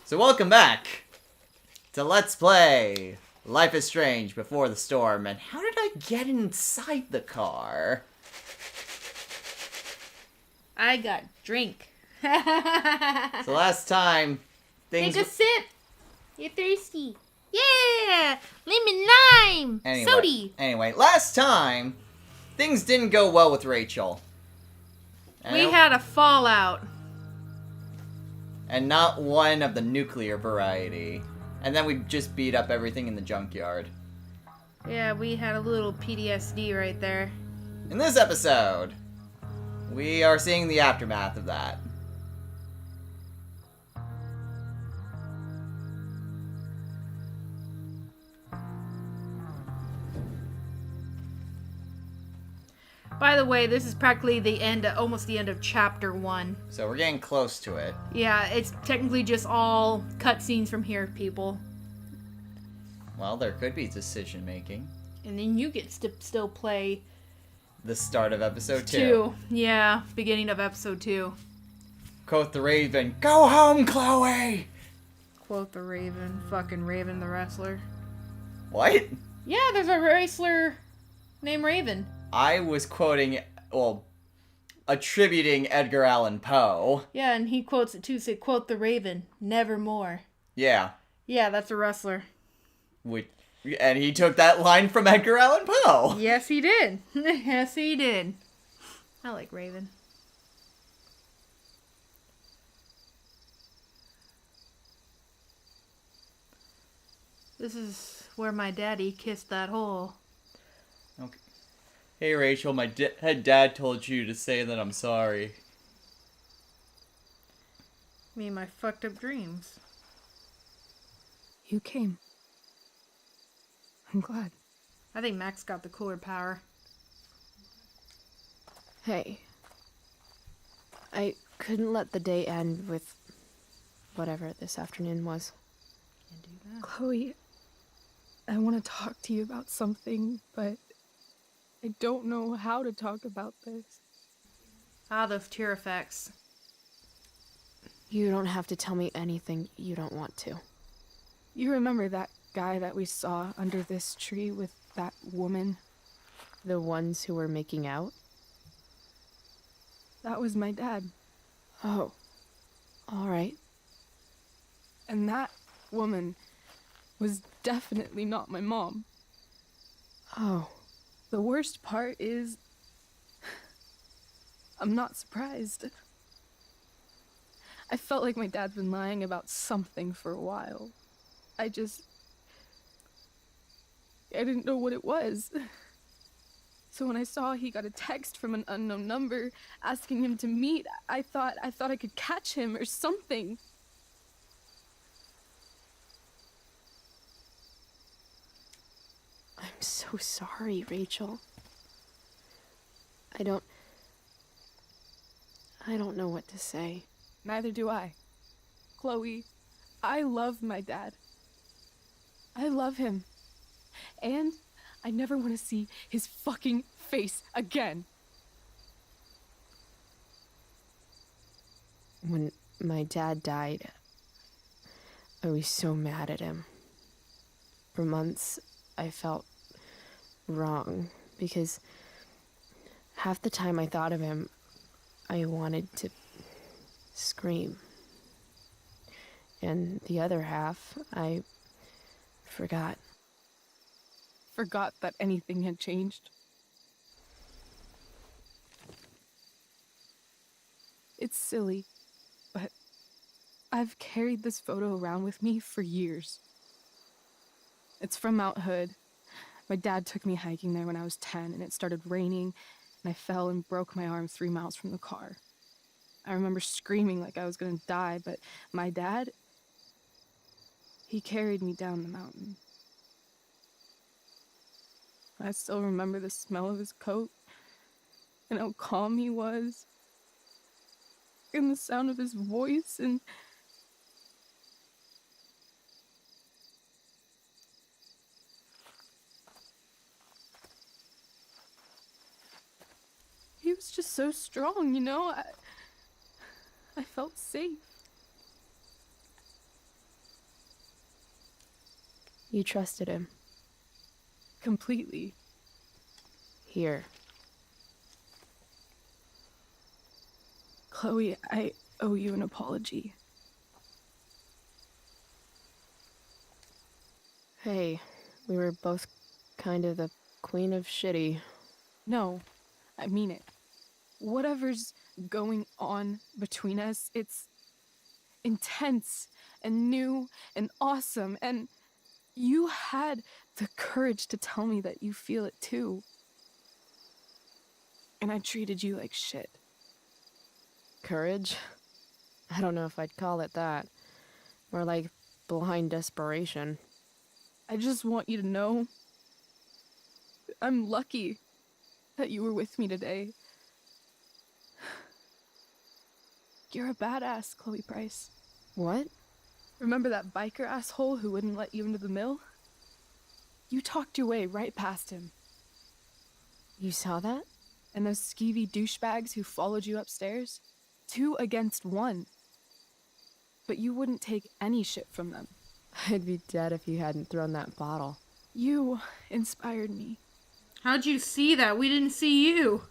So welcome back to Let's Play Life is Strange Before the Storm. And how did I get inside the car? I got drink. So last time, things... Take a sip. You're thirsty. Yeah! Lemon lime! Anyway, last time, things didn't go well with Rachel. We had a fallout. And not one of the nuclear variety. And then we just beat up everything in the junkyard. Yeah, we had a little PTSD right there. In this episode, we are seeing the aftermath of that. By the way, this is practically the end, almost the end of chapter 1. So we're getting close to it. Yeah, it's technically just all cutscenes from here, people. Well, there could be decision making. And then you get to still play The start of episode 2. 2. Yeah, beginning of episode 2. Quote the Raven, "Go home, Chloe!" Quote the Raven. Fucking Raven the wrestler. What? Yeah, there's a wrestler named Raven. I was quoting, well, attributing Edgar Allan Poe. Yeah, and he quotes it too. Say, quote the Raven, nevermore. Yeah. Yeah, that's a wrestler. And he took that line from Edgar Allan Poe. Yes, he did. Yes, he did. I like Raven. This is where my daddy kissed that hole. Okay. Hey, Rachel, my dad told you to say that I'm sorry. Me and my fucked up dreams. You came. I'm glad. I think Max got the cooler power. Hey. I couldn't let the day end with whatever this afternoon was. Can't do that. Chloe, I want to talk to you about something, but I don't know how to talk about this. Ah, those tear effects. You don't have to tell me anything you don't want to. You remember that guy that we saw under this tree with that woman? The ones who were making out? That was my dad. Oh. All right. And that woman was definitely not my mom. Oh. The worst part is, I'm not surprised. I felt like my dad's been lying about something for a while. I didn't know what it was. So when I saw he got a text from an unknown number asking him to meet, I thought I could catch him or something. I'm so sorry, Rachel. I don't know what to say. Neither do I. Chloe, I love my dad. I love him. And I never want to see his fucking face again. When my dad died, I was so mad at him. For months, I felt wrong because half the time I thought of him, I wanted to scream. And the other half, I forgot. Forgot that anything had changed. It's silly, but I've carried this photo around with me for years. It's from Mount Hood. My dad took me hiking there when I was 10, and it started raining, and I fell and broke my arm 3 miles from the car. I remember screaming like I was gonna die, but my dad, he carried me down the mountain. I still remember the smell of his coat, and how calm he was, and the sound of his voice, and he was just so strong, you know? I felt safe. You trusted him. Completely. Here. Chloe, I owe you an apology. Hey, we were both kind of the queen of shitty. No, I mean it. Whatever's going on between us, it's intense and new and awesome, and you had the courage to tell me that you feel it too. And I treated you like shit. Courage? I don't know if I'd call it that. More like blind desperation. I just want you to know I'm lucky that you were with me today. You're a badass, Chloe Price. What? Remember that biker asshole who wouldn't let you into the mill? You talked your way right past him. You saw that? And those skeevy douchebags who followed you upstairs? 2 against 1. But you wouldn't take any shit from them. I'd be dead if you hadn't thrown that bottle. You inspired me. How'd you see that? We didn't see you.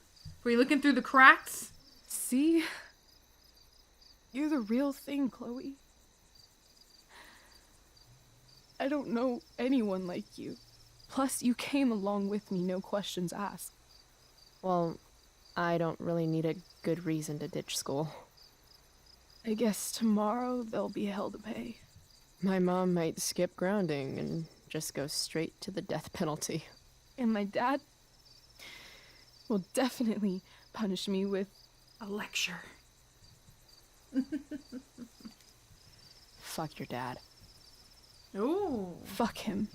Were you looking through the cracks? See? You're the real thing, Chloe. I don't know anyone like you. Plus, you came along with me, no questions asked. Well, I don't really need a good reason to ditch school. I guess tomorrow there'll be hell to pay. My mom might skip grounding and just go straight to the death penalty. And my dad will definitely punish me with A lecture. Fuck your dad. Ooh. fuck him.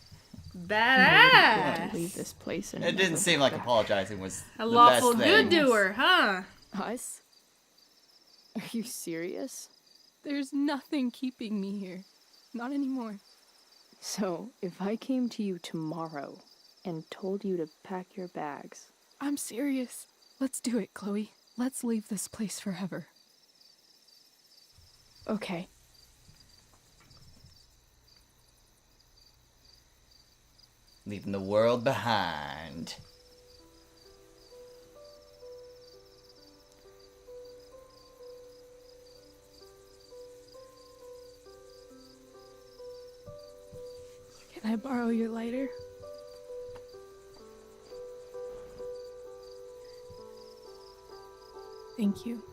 Badass. Leave this place and It didn't never seem look like back. apologizing was A the lawful best good thing. doer, huh? Us? Are you serious? There's nothing keeping me here. Not anymore. So, if I came to you tomorrow and told you to pack your bags, I'm serious. Let's do it, Chloe. Let's leave this place forever. okay. Leaving the world behind. Can I borrow your lighter? Thank you.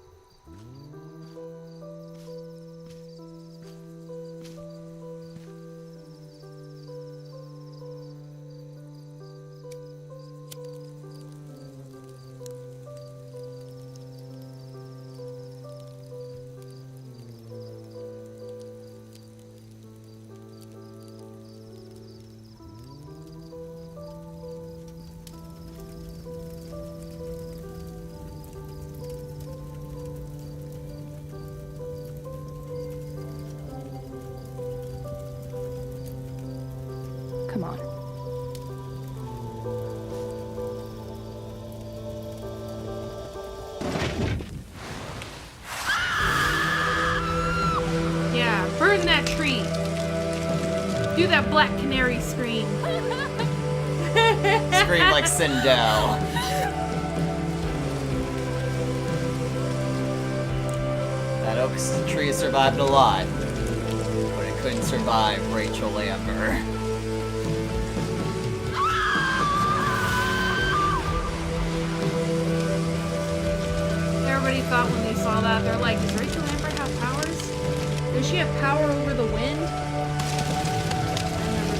Come on. Yeah, burn that tree. Do that Black Canary scream. Scream like Sindel. That oak tree survived a lot, but it couldn't survive Rachel Amber. Everybody thought when they saw that, they're like, does Rachel Amber have powers? Does she have power over the wind? I remember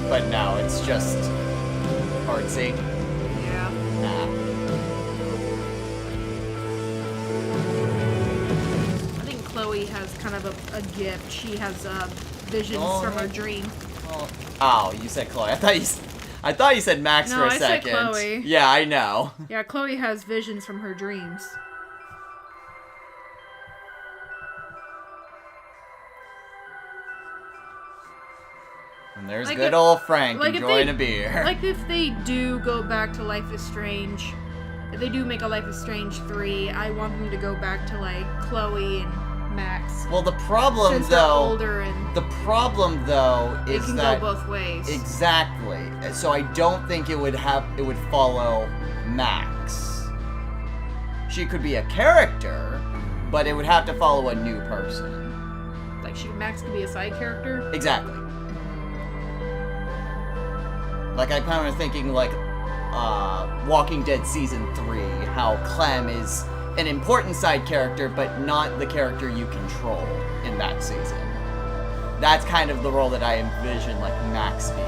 that. But no, it's just artsy. Yeah. Nah. I think Chloe has kind of a gift. She has visions Oh, from her hey. dream. Oh, you said Chloe. I thought you said Max No, for a I said second. Chloe. Yeah, I know. Yeah, Chloe has visions from her dreams. And there's Like good if- old Frank like if enjoying they- a beer. Like if they do go back to Life is Strange, if they do make a Life is Strange 3, I want them to go back to like Chloe and Max. Well, the problem Since they're though, older and the problem though it is can that go both ways. exactly. So I don't think it would follow Max. She could be a character, but it would have to follow a new person. Like Max could be a side character. Exactly. Like I kind of thinking like Walking Dead season 3, how Clem is an important side character, but not the character you control in that season. That's kind of the role that I envision like Max being.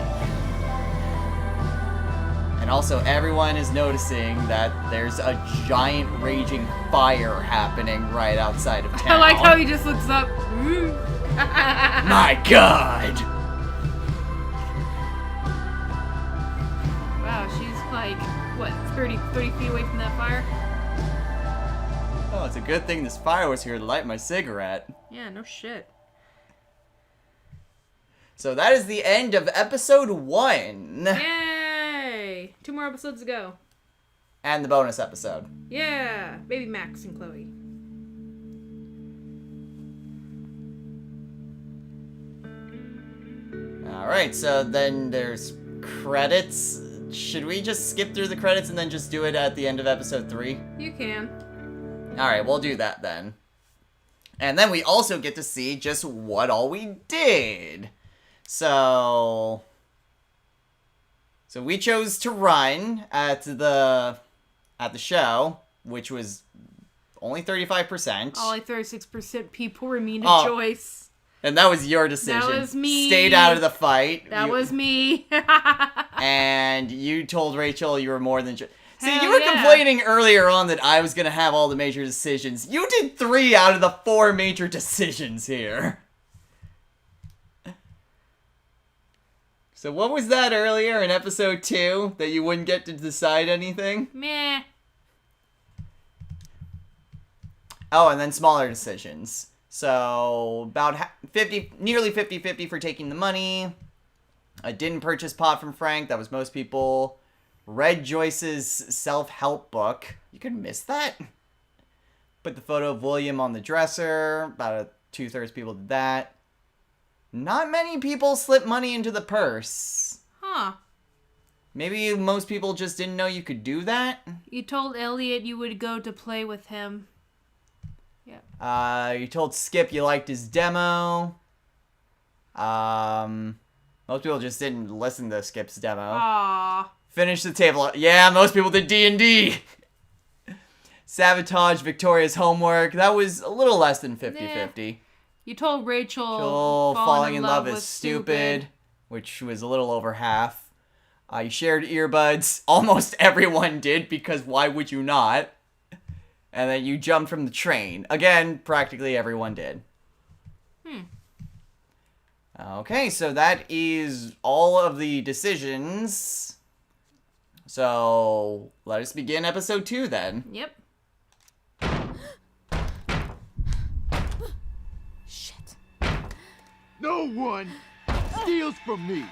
And also everyone is noticing that there's a giant raging fire happening right outside of town. I like how he just looks up. My God! Wow, she's like, what, 30 feet away from that fire? Oh, it's a good thing this fire was here to light my cigarette. Yeah, no shit. So that is the end of episode 1. Yay! 2 more episodes to go. And the bonus episode. Yeah! Baby Max and Chloe. Alright, so then there's credits. Should we just skip through the credits and then just do it at the end of episode 3? You can. Alright, we'll do that then. And then we also get to see just what all we did. So we chose to run at the show, which was only 35%. Only 36% people remained a Oh. choice. And that was your decision. That was me. Stayed out of the fight. That was me. And you told Rachel you were more than... See, Hell you were yeah. complaining earlier on that I was going to have all the major decisions. You did 3 out of the 4 major decisions here. So what was that earlier in episode 2? That you wouldn't get to decide anything? Meh. Oh, and then smaller decisions. So about nearly 50-50 for taking the money. I didn't purchase pot from Frank. That was most people. Read Joyce's self-help book. You could miss that. Put the photo of William on the dresser. About 2/3 people did that. Not many people slipped money into the purse. Huh. Maybe most people just didn't know you could do that. You told Elliot you would go to play with him. Yeah. You told Skip you liked his demo. Most people just didn't listen to Skip's demo. Aww. Finish the table. Yeah, most people did D&D. Sabotage Victoria's homework. That was a little less than 50-50. You told Rachel Falling in love is stupid, which was a little over half. You shared earbuds. Almost everyone did, because why would you not? And then you jumped from the train. Again, practically everyone did. Okay, so that is all of the decisions. So, let us begin episode 2 then. Yep. Shit. No one steals from me.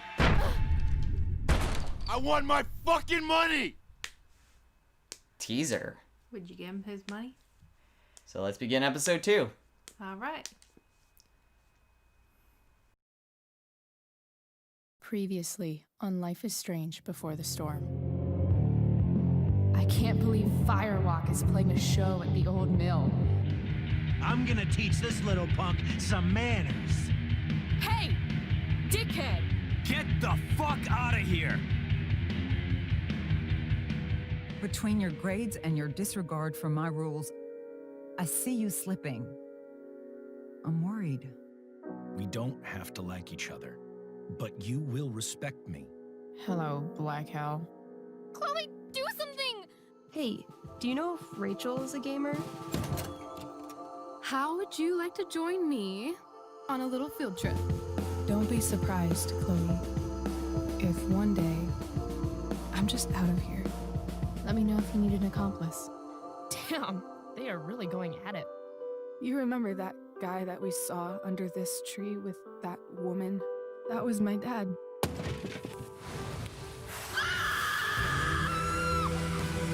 I want my fucking money. Teaser. Would you give him his money? So let's begin episode 2. Alright. Previously on Life is Strange Before the Storm. I can't believe Firewalk is playing a show at the old mill. I'm gonna teach this little punk some manners. Hey! Dickhead! Get the fuck out of here! Between your grades and your disregard for my rules, I see you slipping. I'm worried. We don't have to like each other, but you will respect me. Hello, Black Hell. Chloe, do something! Hey, do you know if Rachel is a gamer? How would you like to join me on a little field trip? Don't be surprised, Chloe, if one day I'm just out of here. Let me know if you need an accomplice. Damn, they are really going at it. You remember that guy that we saw under this tree with that woman? That was my dad.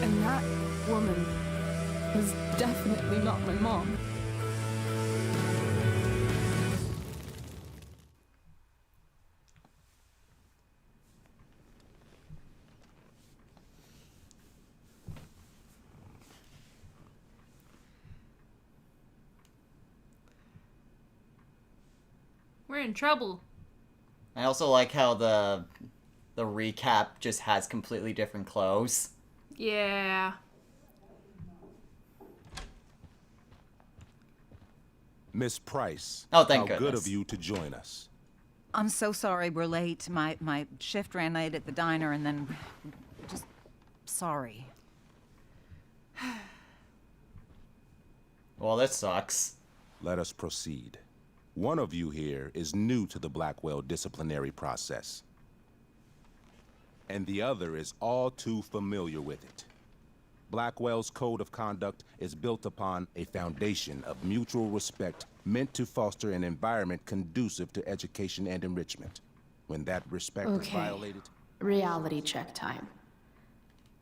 And that woman was definitely not my mom. We're in trouble. I also like how the recap just has completely different clothes. Yeah. Miss Price. Oh, thank how good goodness. of you to join us. I'm so sorry we're late. My shift ran late at the diner and then just sorry. Well, this sucks. Let us proceed. One of you here is new to the Blackwell disciplinary process, and the other is all too familiar with it. Blackwell's code of conduct is built upon a foundation of mutual respect meant to foster an environment conducive to education and enrichment. When that respect is violated... Reality check time.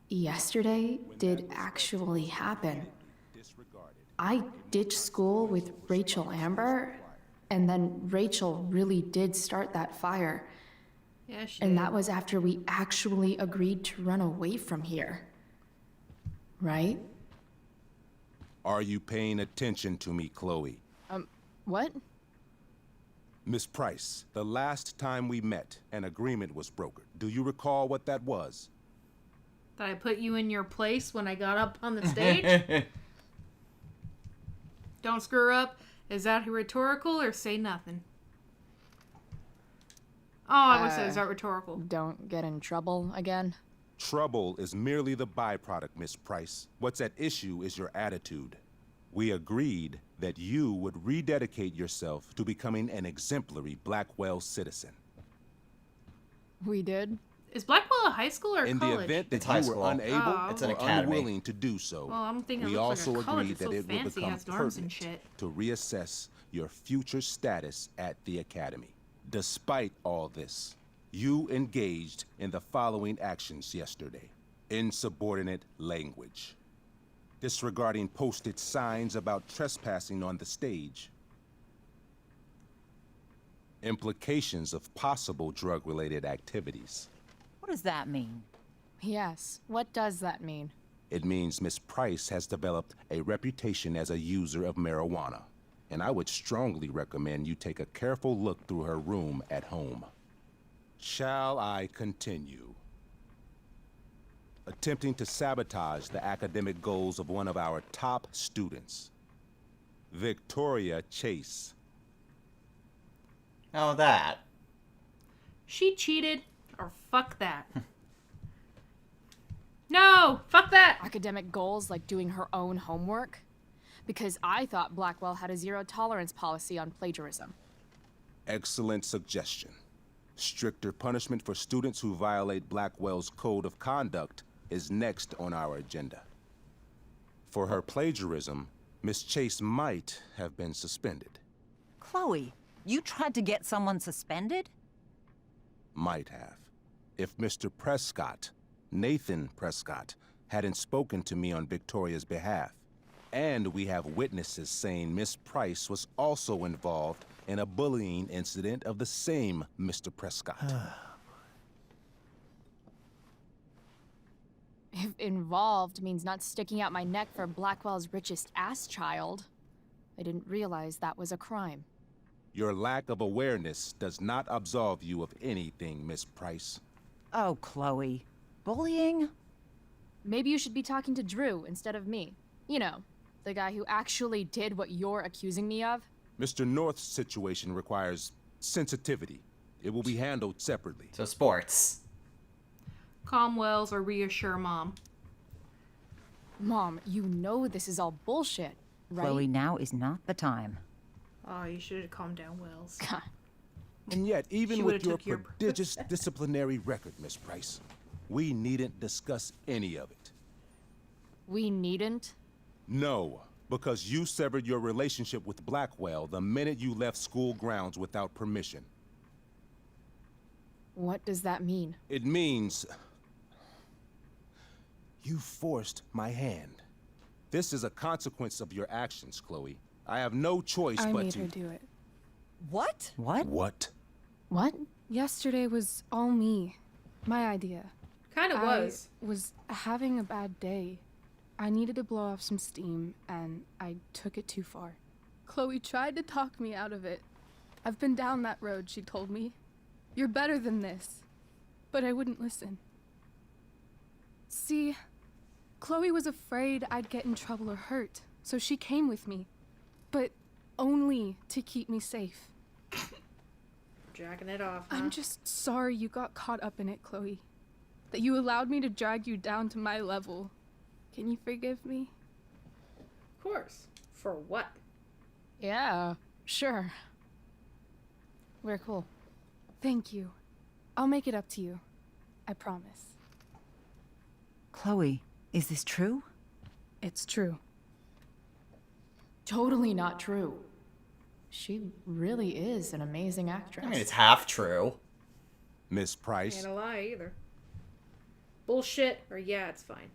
Yesterday did actually happen. I ditched school with Rachel Amber, and then Rachel really did start that fire. Yeah, she And did. that was after we actually agreed to run away from here. Right? Are you paying attention to me, Chloe? What? Miss Price, the last time we met, an agreement was brokered. Do you recall what that was? Did I put you in your place when I got up on the stage? Don't screw up. Is that rhetorical or say nothing? Oh, I would say, is that rhetorical? Don't get in trouble again? Trouble is merely the byproduct, Miss Price. What's at issue is your attitude. We agreed that you would rededicate yourself to becoming an exemplary Blackwell citizen. We did? Is Blackwell a high school or In college? the event that It's high you school. were unable Oh, It's an or academy. unwilling to do so, Well, I'm thinking we it looks also like a college. agreed It's that so it will fancy, become has dorms and pertinent shit. to reassess your future status at the academy. Despite all this, you engaged in the following actions yesterday. Insubordinate language. Disregarding posted signs about trespassing on the stage. Implications of possible drug-related activities. What does that mean? Yes. What does that mean? It means Miss Price has developed a reputation as a user of marijuana, and I would strongly recommend you take a careful look through her room at home. Shall I continue? Attempting to sabotage the academic goals of one of our top students, Victoria Chase. Oh, that. She cheated, or fuck that. No! Fuck that! Academic goals like doing her own homework? Because I thought Blackwell had a zero-tolerance policy on plagiarism. Excellent suggestion. Stricter punishment for students who violate Blackwell's code of conduct is next on our agenda. For her plagiarism, Miss Chase might have been suspended. Chloe, you tried to get someone suspended? Might have. If Mr. Prescott, Nathan Prescott, hadn't spoken to me on Victoria's behalf. And we have witnesses saying Miss Price was also involved in a bullying incident of the same Mr. Prescott. If involved means not sticking out my neck for Blackwell's richest ass child, I didn't realize that was a crime. Your lack of awareness does not absolve you of anything, Miss Price. Oh, Chloe. Bullying? Maybe you should be talking to Drew instead of me. You know, the guy who actually did what you're accusing me of. Mr. North's situation requires sensitivity. It will be handled separately. So sports. Calm Wells or reassure Mom. Mom, you know this is all bullshit, right? Chloe, now is not the time. Oh, you should have calmed down, Wells. And yet, even She with would've your took your- prodigious disciplinary record, Miss Price, we needn't discuss any of it. We needn't? No, because you severed your relationship with Blackwell the minute you left school grounds without permission. What does that mean? It means you forced my hand. This is a consequence of your actions, Chloe. I have no choice I but made to... her do it. What? What? What? What? Yesterday was all me. My idea. Kind of was. I was having a bad day. I needed to blow off some steam, and I took it too far. Chloe tried to talk me out of it, I've been down that road, she told me. You're better than this. But I wouldn't listen. See, Chloe was afraid I'd get in trouble or hurt, so she came with me. But only to keep me safe. Jacking it off, huh? I'm just sorry you got caught up in it, Chloe. That you allowed me to drag you down to my level. Can you forgive me? Of course. For what? Yeah, sure. We're cool. Thank you. I'll make it up to you. I promise. Chloe, is this true? It's true. Totally not true. She really is an amazing actress. I mean, it's half true. Miss Price, Can't lie either. Bullshit, or yeah, it's fine.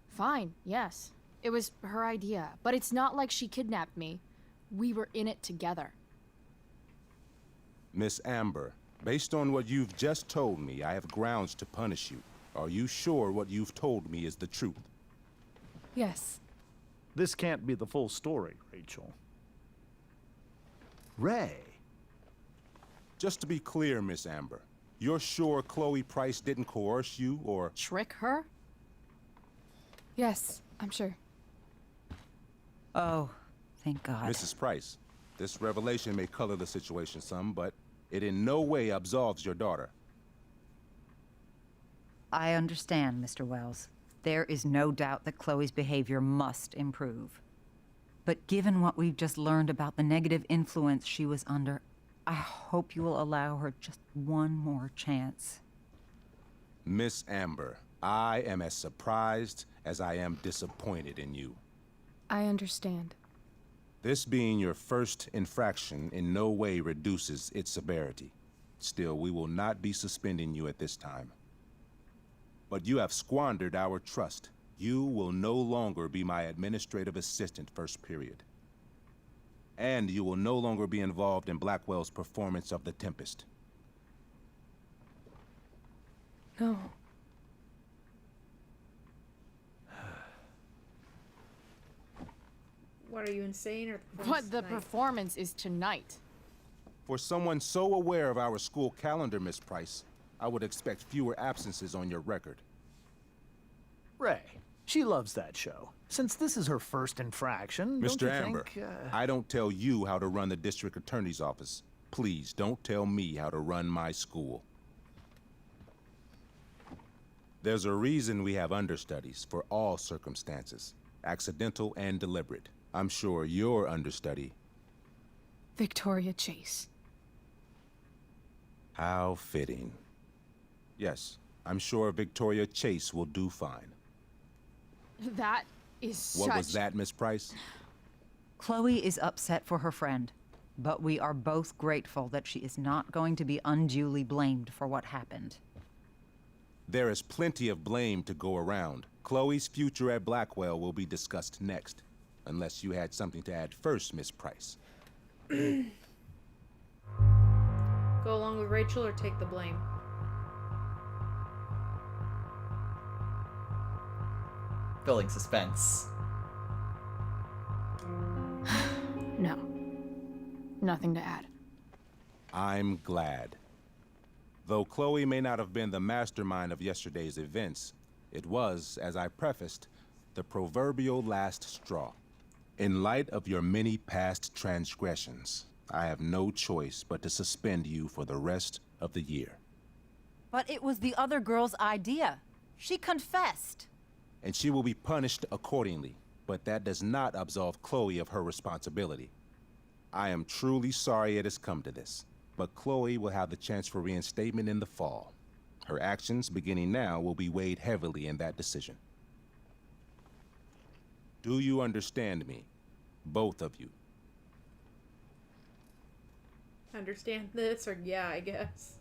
Fine, yes. It was her idea, but it's not like she kidnapped me. We were in it together. Miss Amber, based on what you've just told me, I have grounds to punish you. Are you sure what you've told me is the truth? Yes. This can't be the full story, Rachel. Ray. Just to be clear, Miss Amber, you're sure Chloe Price didn't coerce you or... Trick her? Yes, I'm sure. Oh, thank God. Mrs. Price, this revelation may color the situation some, but it in no way absolves your daughter. I understand, Mr. Wells. There is no doubt that Chloe's behavior must improve. But given what we've just learned about the negative influence she was under, I hope you will allow her just one more chance. Miss Amber, I am as surprised as I am disappointed in you. I understand. This being your first infraction in no way reduces its severity. Still, we will not be suspending you at this time. But you have squandered our trust. You will no longer be my administrative assistant first period. And you will no longer be involved in Blackwell's performance of The Tempest. No. What, are you insane or the What the tonight? performance is tonight. For someone so aware of our school calendar, Miss Price, I would expect fewer absences on your record. Ray. She loves that show. Since this is her first infraction, don't Mr. you Amber, think, I don't tell you how to run the district attorney's office. Please don't tell me how to run my school. There's a reason we have understudies for all circumstances, accidental and deliberate. I'm sure your understudy. Victoria Chase. How fitting. Yes, I'm sure Victoria Chase will do fine. That is What was that, Miss Price? Chloe is upset for her friend, but we are both grateful that she is not going to be unduly blamed for what happened. There is plenty of blame to go around. Chloe's future at Blackwell will be discussed next. Unless you had something to add first, Miss Price. Go along with Rachel or take the blame? Building suspense. No. Nothing to add. I'm glad. Though Chloe may not have been the mastermind of yesterday's events, it was, as I prefaced, the proverbial last straw. In light of your many past transgressions, I have no choice but to suspend you for the rest of the year. But it was the other girl's idea. She confessed. And she will be punished accordingly, but that does not absolve Chloe of her responsibility. I am truly sorry it has come to this, but Chloe will have the chance for reinstatement in the fall. Her actions, beginning now, will be weighed heavily in that decision. Do you understand me? Both of you. Understand this, or yeah, I guess.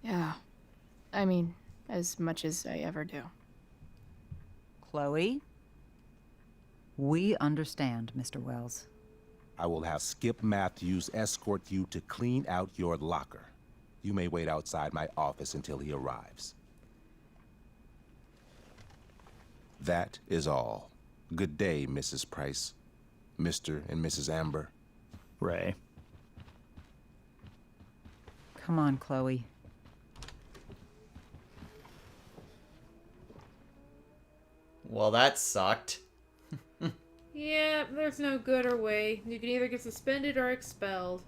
Yeah. I mean, as much as I ever do. Chloe? We understand, Mr. Wells. I will have Skip Matthews escort you to clean out your locker. You may wait outside my office until he arrives. That is all. Good day, Mrs. Price. Mr. and Mrs. Amber. Ray. Come on, Chloe. Well, that sucked. Yeah, there's no good or way. You can either get suspended or expelled.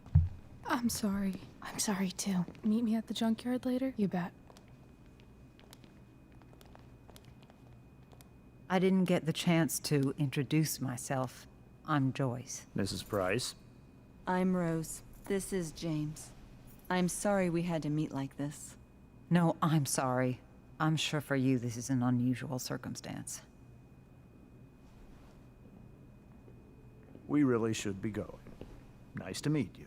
I'm sorry. I'm sorry too. Meet me at the junkyard later? You bet. I didn't get the chance to introduce myself. I'm Joyce. Mrs. Price. I'm Rose. This is James. I'm sorry we had to meet like this. No, I'm sorry. I'm sure for you this is an unusual circumstance. We really should be going. Nice to meet you.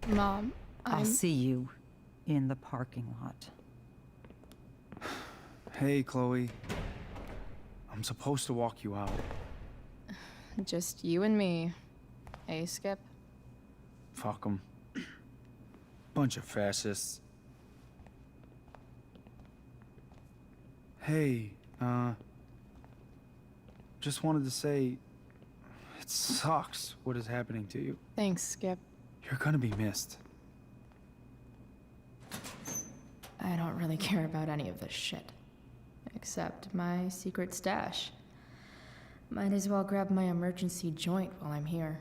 Mom, I'll see you in the parking lot. Hey, Chloe. I'm supposed to walk you out. Just you and me. Hey, Skip. Fuck 'em. Bunch of fascists. Hey, just wanted to say, it sucks what is happening to you. Thanks, Skip. You're gonna be missed. I don't really care about any of this shit. Except my secret stash. Might as well grab my emergency joint while I'm here.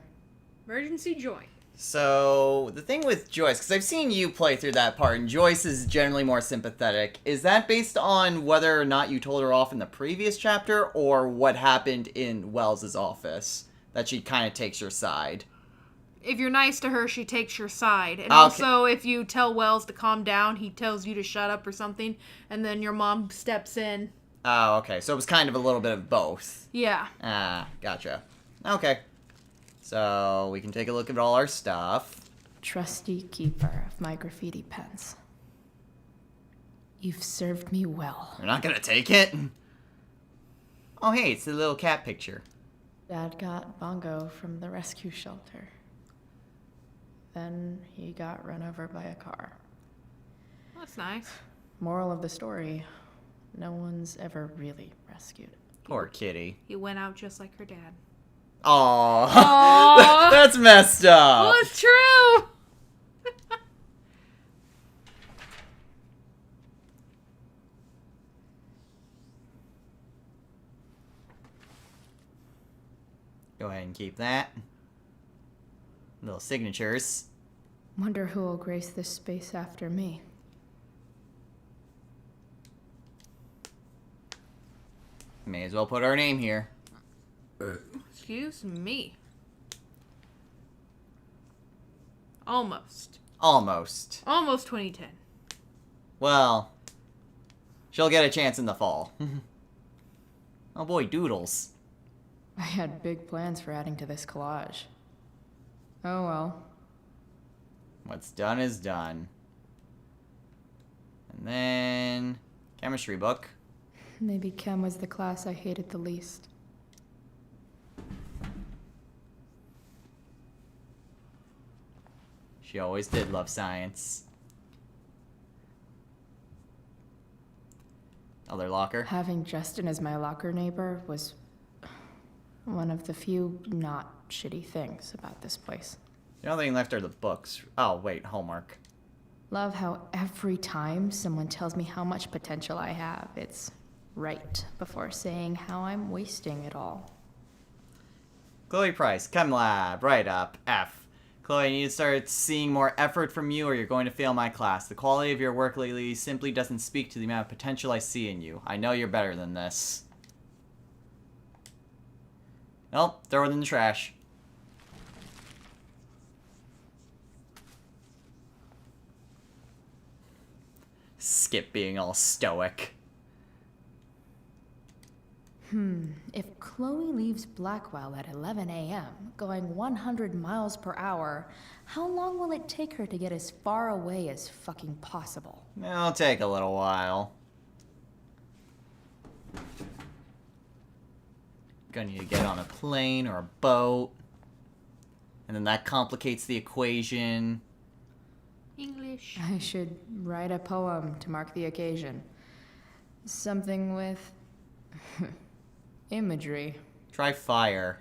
Emergency joint. So, the thing with Joyce, because I've seen you play through that part, and Joyce is generally more sympathetic. Is that based on whether or not you told her off in the previous chapter, or what happened in Wells's office? That she kind of takes your side? If you're nice to her, she takes your side. And Okay. also, if you tell Wells to calm down, he tells you to shut up or something, and then your mom steps in. Oh, okay. So it was kind of a little bit of both. Yeah. Ah, gotcha. Okay. So we can take a look at all our stuff. Trusty keeper of my graffiti pens. You've served me well. You're not gonna take it? Oh, hey, it's the little cat picture. Dad got Bongo from the rescue shelter. Then he got run over by a car. That's nice. Moral of the story, no one's ever really rescued. Poor kitty. He went out just like her dad. Aww. That's messed up. Well, it's true. Go ahead and keep that. Little signatures. Wonder who will grace this space after me. May as well put our name here. Excuse me. Almost. Almost. Almost 2010. Well, she'll get a chance in the fall. Oh boy, doodles. I had big plans for adding to this collage. Oh well. What's done is done. And then chemistry book. Maybe chem was the class I hated the least. She always did love science. Other locker. Having Justin as my locker neighbor was one of the few not shitty things about this place. The only thing left are the books. Oh, wait, homework. Love how every time someone tells me how much potential I have, it's right before saying how I'm wasting it all. Chloe Price, Chem Lab, right up, F. Chloe, I need to start seeing more effort from you or you're going to fail my class. The quality of your work lately simply doesn't speak to the amount of potential I see in you. I know you're better than this. Nope, throw it in the trash. Skip being all stoic. If Chloe leaves Blackwell at 11 a.m., going 100 miles per hour, how long will it take her to get as far away as fucking possible? It'll take a little while. Gonna need to get on a plane or a boat. And then that complicates the equation. English. I should write a poem to mark the occasion. Something with imagery. Try fire.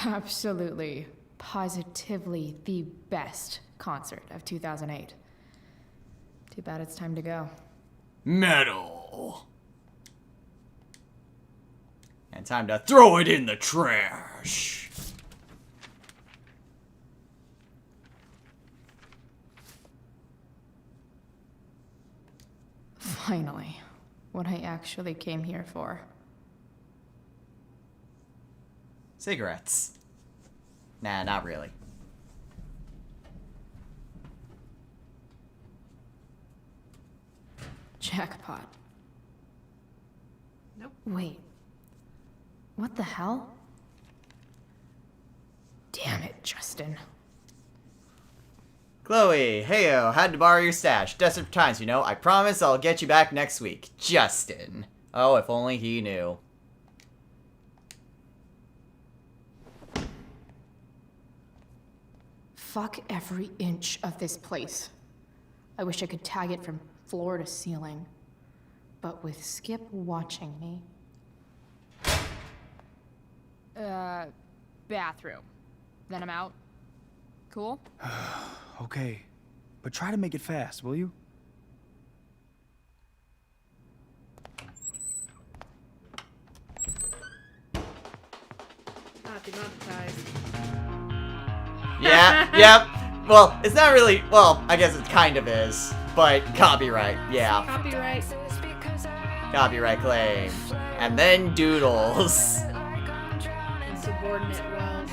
Absolutely, positively the best concert of 2008. Too bad it's time to go. Metal. And time to throw it in the trash. Finally, what I actually came here for. Cigarettes. Nah, not really. Jackpot. Nope. Wait. What the hell? Damn it, Justin. Chloe, heyo, had to borrow your stash. Desperate times, you know. I promise I'll get you back next week. Justin. Oh, if only he knew. Fuck every inch of this place. I wish I could tag it from floor to ceiling. But with Skip watching me. Bathroom. Then I'm out. Cool? Okay, but try to make it fast, will you? Not demonetized. Yeah, yep. Well, it's not really, well, I guess it kind of is. But copyright, yeah. Copyright. Copyright claim. And then doodles. Insubordinate Wells.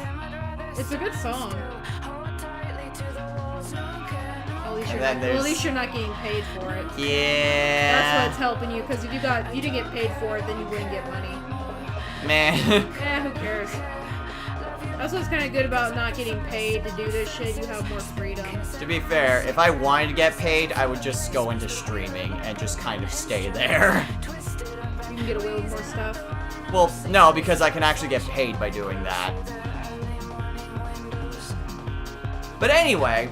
It's a good song. At least you're not getting paid for it. Yeah. That's what's helping you, because if you didn't get paid for it, then you wouldn't get money. Man. Who cares? That's what's kind of good about not getting paid to do this shit. You have more freedom. To be fair, if I wanted to get paid, I would just go into streaming and just kind of stay there. You can get away with more stuff. Well, no, because I can actually get paid by doing that. But anyway,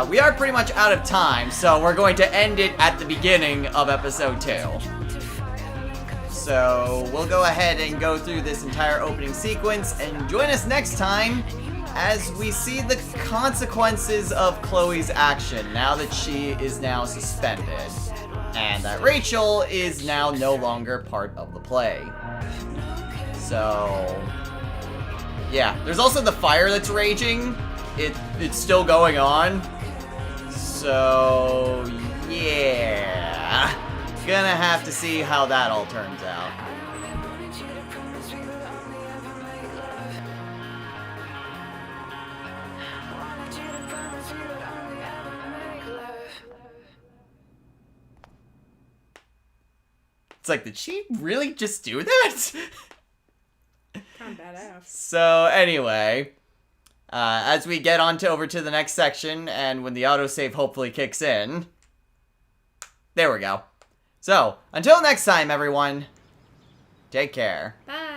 we are pretty much out of time, so we're going to end it at the beginning of episode 2. So we'll go ahead and go through this entire opening sequence, and join us next time as we see the consequences of Chloe's action now that she is now suspended, and that Rachel is now no longer part of the play. So, yeah. There's also the fire that's raging. It's still going on. So, yeah. Gonna have to see how that all turns out. It's like, did she really just do that? Kind of badass. So, anyway, as we get over to the next section, and when the autosave hopefully kicks in, there we go. So, until next time, everyone, take care. Bye.